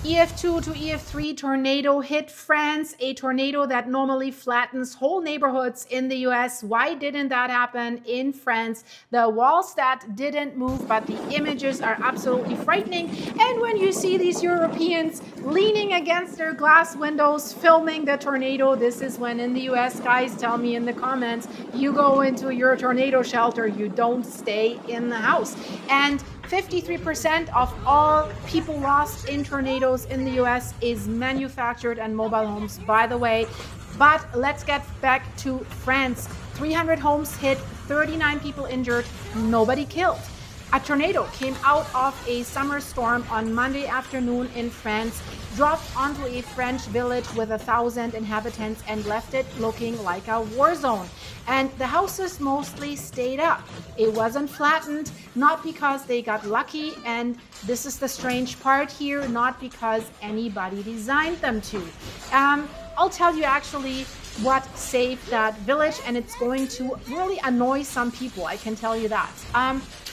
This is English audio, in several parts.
EF2 to EF3 tornado hit France, a tornado that normally flattens whole neighborhoods in the US. Why didn't that happen in France? The walls that didn't move, but the images are absolutely frightening. And when you see these Europeans leaning against their glass windows filming the tornado, this is when in the US, guys, tell me in the comments, you go into your tornado shelter, you don't stay in the house. And 53% of all people lost in tornadoes in the US is manufactured and mobile homes, by the way. But let's get back to France. 300 homes hit, 39 people injured, nobody killed. A tornado came out of a summer storm on Monday afternoon in France, dropped onto a French village with 1,000 inhabitants and left it looking like a war zone. And the houses mostly stayed up. It wasn't flattened, not because they got lucky, and this is the strange part here, not because anybody designed them to. I'll tell you actually what saved that village, and it's going to really annoy some people, I can tell you that.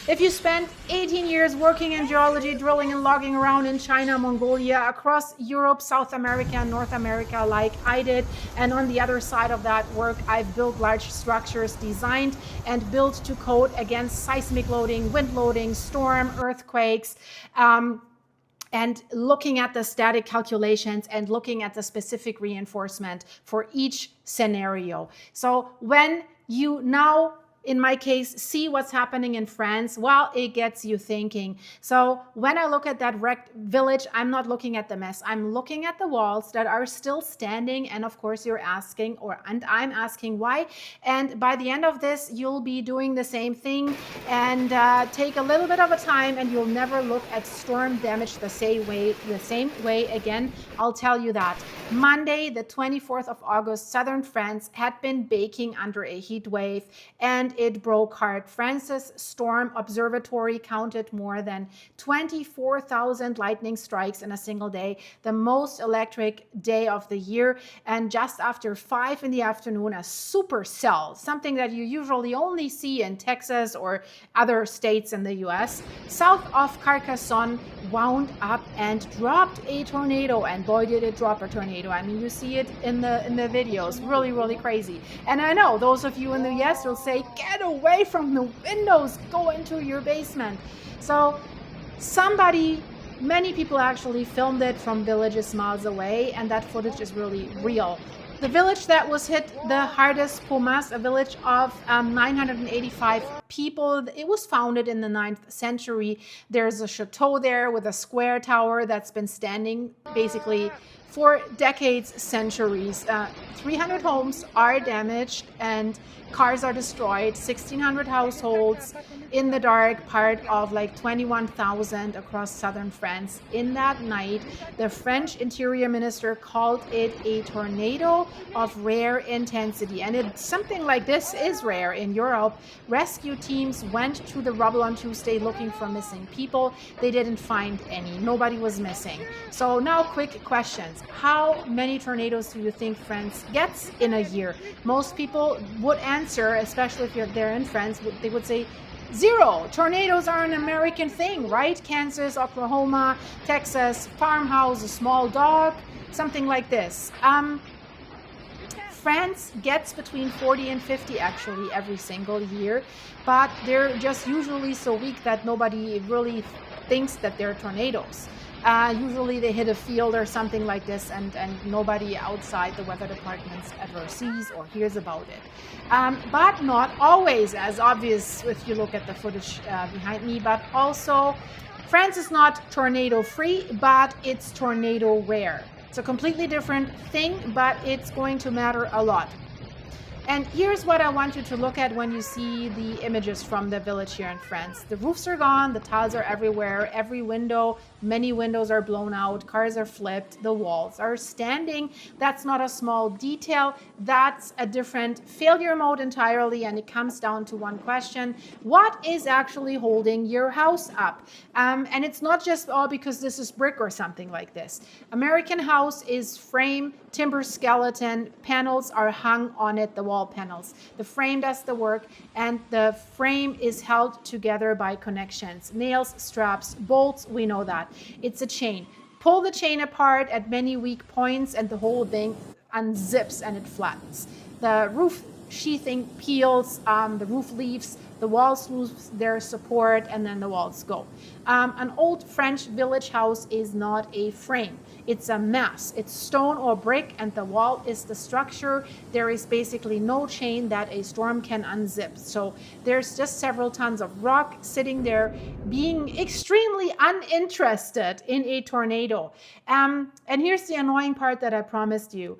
If you spent 18 years working in geology, drilling and logging around in China, Mongolia, across Europe, South America, and North America like I did, and on the other side of that work, I've built large structures designed and built to code against seismic loading, wind loading, storm, earthquakes, and looking at the static calculations and looking at the specific reinforcement for each scenario. So when you now, in my case, see what's happening in France, well, it gets you thinking. So when I look at that wrecked village, I'm not looking at the mess. I'm looking at the walls that are still standing. And of course, you're asking, and I'm asking why. And by the end of this, you'll be doing the same thing and take a little bit of a time, and you'll never look at storm damage the same way again. I'll tell you that. Monday, the 24th of August, southern France had been baking under a heat wave, and it broke hard. France's storm observatory counted more than 24,000 lightning strikes in a single day, the most electric day of the year. And just after 5 in the afternoon, a supercell, something that you usually only see in Texas or other states in the US, south of Carcassonne, wound up and dropped a tornado. And boy, did it drop a tornado. I mean, you see it in the videos. Really, really crazy. And I know those of you in the US will say, get away from the windows, go into your basement. So many people actually filmed it from villages miles away, and that footage is really real. The village that was hit the hardest, Pomas, a village of 985 people. It was founded in the 9th century. There's a chateau there with a square tower that's been standing basically for decades, centuries. 300 homes are damaged and cars are destroyed, 1,600 households in the dark, part of like 21,000 across southern France. In that night, the French Interior Minister called it a tornado of rare intensity. And something like this is rare in Europe. Rescue teams went to the rubble on Tuesday looking for missing people. They didn't find any. Nobody was missing. So now quick questions. How many tornadoes do you think France gets in a year? Most people would answer, especially if they're in France, they would say 0. Tornadoes are an American thing, right? Kansas, Oklahoma, Texas, farmhouse, a small dog, something like this. France gets between 40 and 50 actually every single year, but they're just usually so weak that nobody really thinks that they're tornadoes. Usually they hit a field or something like this, and nobody outside the weather departments ever sees or hears about it. But not always, as obvious if you look at the footage behind me, but also France is not tornado free, but it's tornado rare. It's a completely different thing, but it's going to matter a lot. And here's what I want you to look at when you see the images from the village here in France. The roofs are gone, the tiles are everywhere, every window, many windows are blown out, cars are flipped, the walls are standing. That's not a small detail. That's a different failure mode entirely, and it comes down to one question. What is actually holding your house up? And it's not just because this is brick or something like this. American house is frame, timber skeleton, panels are hung on it, the wall panels. The frame does the work, and the frame is held together by connections. Nails, straps, bolts, we know that. It's a chain. pull the chain apart at many weak points, and the whole thing unzips and it flattens. The roof sheathing peels, the roof leaves, the walls lose their support, and then the walls go. An old French village house is not a frame. It's a mass. It's stone or brick, and the wall is the structure. There is basically no chain that a storm can unzip. So there's just several tons of rock sitting there, being extremely uninterested in a tornado. And here's the annoying part that I promised you.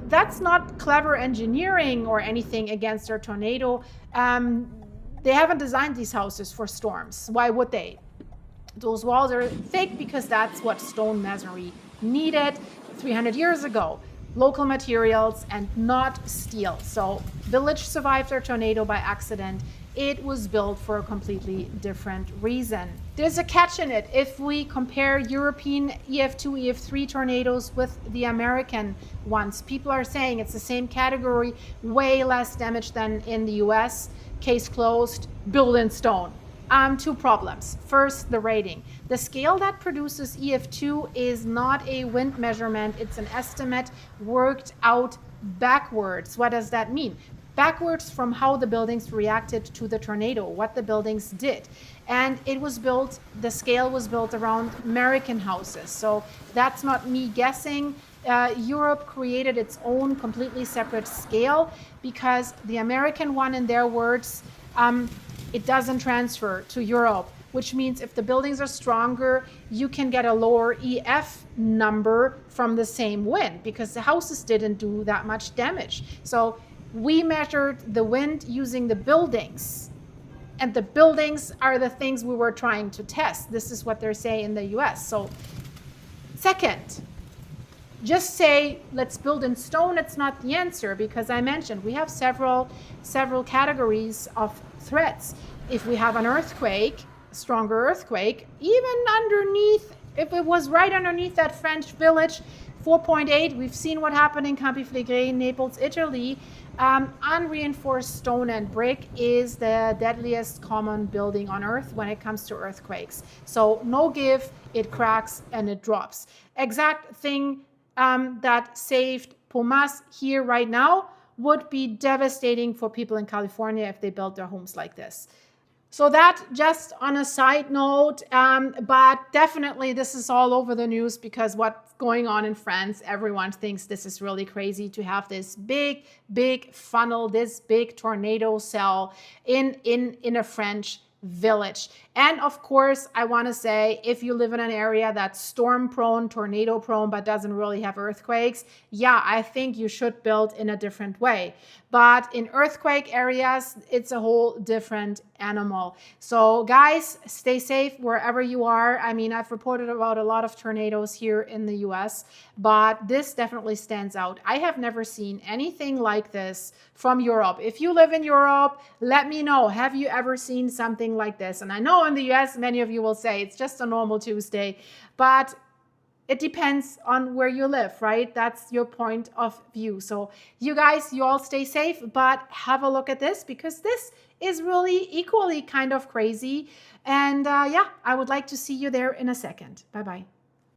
That's not clever engineering or anything against their tornado. They haven't designed these houses for storms. Why would they? Those walls are thick because that's what stone masonry needed 300 years ago. Local materials and not steel. So village survived their tornado by accident. It was built for a completely different reason. There's a catch in it. If we compare European EF2, EF3 tornadoes with the American ones, people are saying it's the same category, way less damage than in the US. Case closed, built in stone. Two problems. First, the rating. The scale that produces EF2 is not a wind measurement. It's an estimate worked out backwards. What does that mean? Backwards from how the buildings reacted to the tornado, what the buildings did. And it was built, the scale was built around American houses. So that's not me guessing. Europe created its own completely separate scale because the American one, in their words, it doesn't transfer to Europe, which means if the buildings are stronger, you can get a lower EF number from the same wind because the houses didn't do that much damage. So we measured the wind using the buildings, and the buildings are the things we were trying to test. This is what they're saying in the US. So second, just say, let's build in stone. It's not the answer because I mentioned we have several categories of threats. If we have an earthquake, a stronger earthquake, even underneath, if it was right underneath that French village, 4.8, we've seen what happened in Campi Flegrei, Naples, Italy. Unreinforced stone and brick is the deadliest common building on earth when it comes to earthquakes. So no give, it cracks and it drops. Exact thing that saved Pomas here right now would be devastating for people in California if they built their homes like this. So that just on a side note, but definitely this is all over the news because what's going on in France, everyone thinks this is really crazy to have this big funnel, this big tornado cell in a French village. And of course, I want to say, if you live in an area that's storm prone, tornado prone, but doesn't really have earthquakes, yeah, I think you should build in a different way. But in earthquake areas, it's a whole different animal. So guys, stay safe wherever you are. I mean, I've reported about a lot of tornadoes here in the US, but this definitely stands out. I have never seen anything like this from Europe. If you live in Europe, let me know. Have you ever seen something like this? And I know in the US, many of you will say it's just a normal Tuesday, but it depends on where you live, right? That's your point of view. So you guys, you all stay safe, but have a look at this because this is really equally kind of crazy. And yeah, I would like to see you there in a second. Bye-bye.